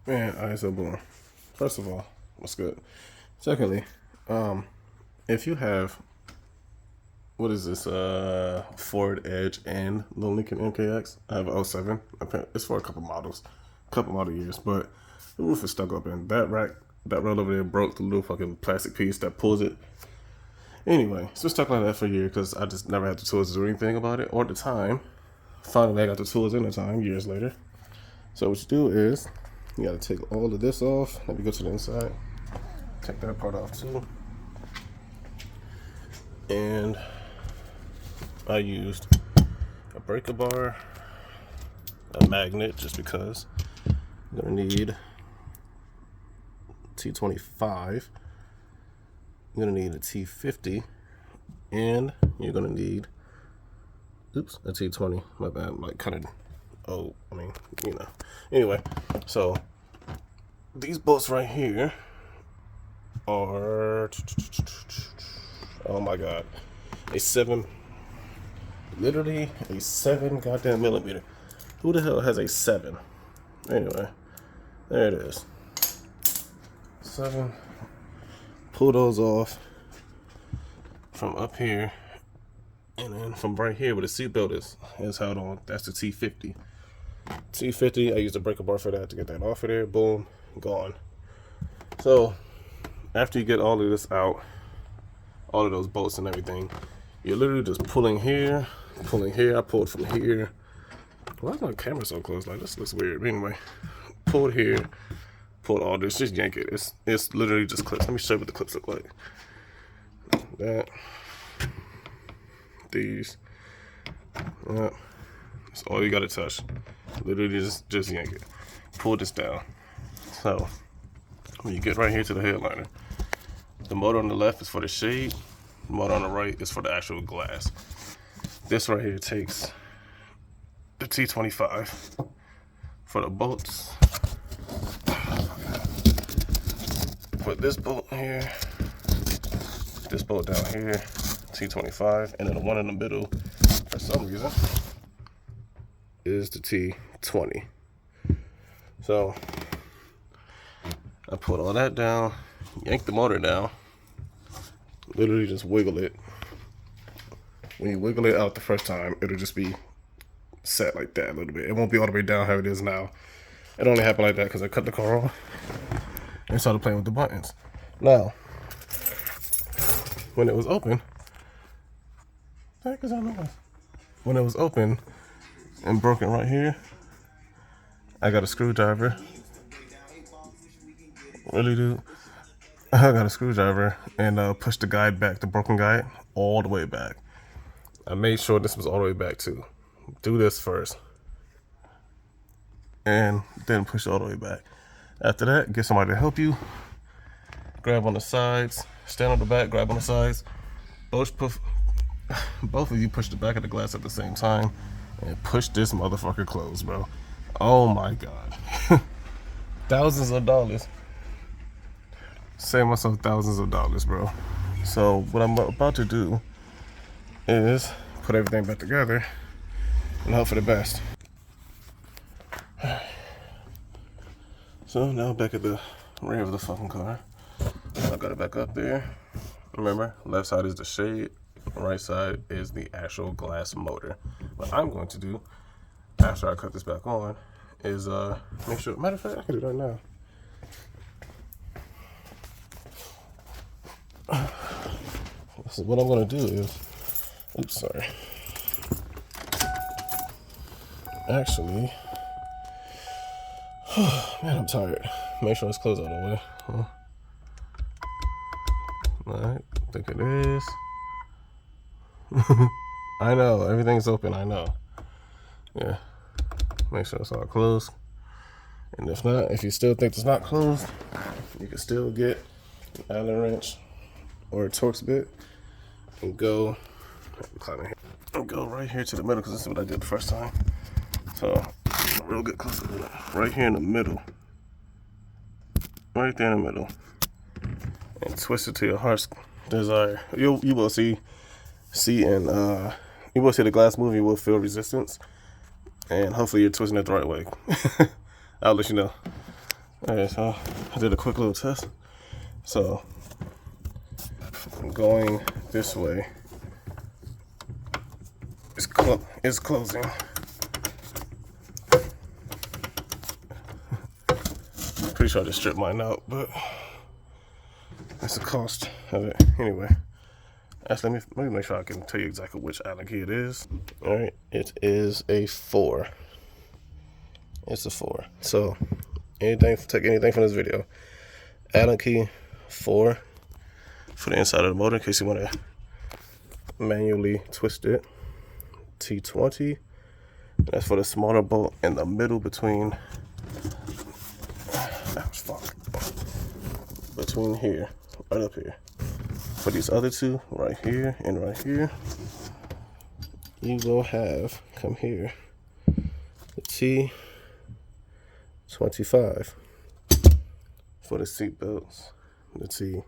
Man, alright, so boom. First of all, what's good? Secondly, if you have what is this? Ford Edge and the Lincoln MKX. I have a '07. It's for a couple models, couple model years, but the roof is stuck open. That rack, that rail over there broke the little fucking plastic piece that pulls it. Anyway, it's been stuck like that for a year because I just never had the tools to do anything about it or the time. Finally, I got the tools in the time years later. So what you do is you got to take all of this off. Let me go to the inside. Take that part off too. And I used a breaker bar, a magnet, just because. I'm gonna need T25. You're gonna need a T50, and you're gonna need, a T20. My bad, I'm like kind of, Anyway, so these bolts right here are, oh my god, literally a 7 goddamn millimeter. Who the hell has a 7? Anyway, there it is. 7. Pull those off from up here, and then from right here where the seatbelt is held on. That's the T50. T50, I used a breaker bar for that to get that off of there. Boom, gone. So after you get all of this out, all of those bolts and everything, you're literally just pulling here, pulling here. I pulled from here. Why is my camera so close? Like, this looks weird. But anyway, pulled here, pulled all this, just yank it. It's literally just clips. Let me show you what the clips look like. That, these, that's all you gotta touch. Literally just yank it. Pull this down. So when you get right here to the headliner, the motor on the left is for the shade. The motor on the right is for the actual glass. This right here takes the T25 for the bolts. Put this bolt here, this bolt down here, T25, and then the one in the middle, for some reason, is the T20. So I put all that down, yank the motor down, literally just wiggle it. When you wiggle it out the first time, it'll just be set like that a little bit. It won't be all the way down how it is now. It only happened like that because I cut the car off and started playing with the buttons. Now, when it was open, when it was open and broken right here, I got a screwdriver. Really, dude? I got a screwdriver and pushed the guide back, the broken guide, all the way back. I made sure this was all the way back too. Do this first, and then push it all the way back. After that, get somebody to help you. Grab on the sides, stand on the back, grab on the sides. Both of you push the back of the glass at the same time, and push this motherfucker closed, bro. Oh my god. Thousands of dollars. Save myself thousands of dollars, bro. So what I'm about to do is put everything back together and hope for the best. So now back at the rear of the fucking car. I got it back up there. Remember, left side is the shade, right side is the actual glass motor. What I'm going to do after I cut this back on is make sure, matter of fact, I can do that now. So what I'm going to do is, actually, man, I'm tired. Make sure it's closed all the way. Alright, I think it is. I know, everything's open, I know. Yeah, make sure it's all closed. And if not, if you still think it's not closed, you can still get an Allen wrench or a Torx bit and go right here to the middle, because this is what I did the first time. So, real good close up, right here in the middle. Right there in the middle. And twist it to your heart's desire. You will see and you will see the glass move. You will feel resistance, and hopefully you're twisting it the right way. I'll let you know. Alright, so I did a quick little test. So going this way is closing. Pretty sure I just stripped mine out, but that's the cost of it. Anyway, actually, let me make sure I can tell you exactly which Allen key it is. All right, it is a 4. It's a 4. So take anything from this video. Allen key 4 for the inside of the motor in case you want to manually twist it. T20. That's for the smaller bolt in the middle between. Between here, right up here. For these other two, right here and right here, you will have, come here, the T25 for the seat belts, the T50.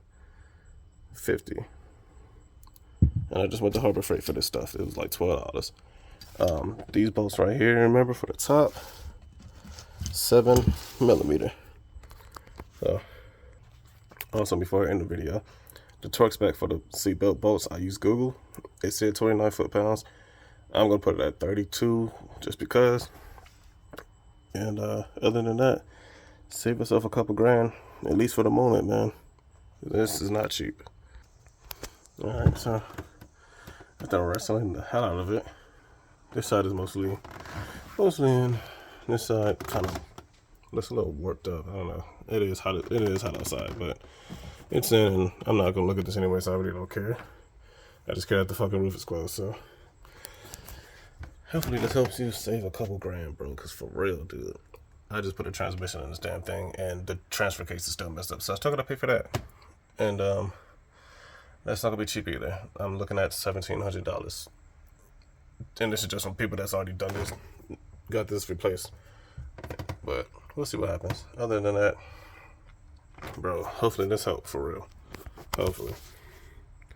And I just went to Harbor Freight for this stuff. It was like $12. These bolts right here, remember, for the top, 7mm. So, also, before I end the video, the torque spec for the seatbelt bolts, I use Google. It said 29 foot-pounds. I'm going to put it at 32 just because. And other than that, save yourself a couple grand, at least for the moment, man. This is not cheap. Alright, so after wrestling the hell out of it, this side is mostly in. This side kind of looks a little warped up. I don't know. It is hot outside, but it's in, and I'm not gonna look at this anyway, so I really don't care. I just care that the fucking roof is closed. So hopefully this helps you save a couple grand, bro. Cause for real, dude, I just put a transmission in this damn thing, and the transfer case is still messed up. So I still gotta pay for that, and that's not gonna be cheap either. I'm looking at $1,700, and this is just from people that's already done this, got this replaced. But we'll see what happens. Other than that, bro, hopefully this helped for real. Hopefully.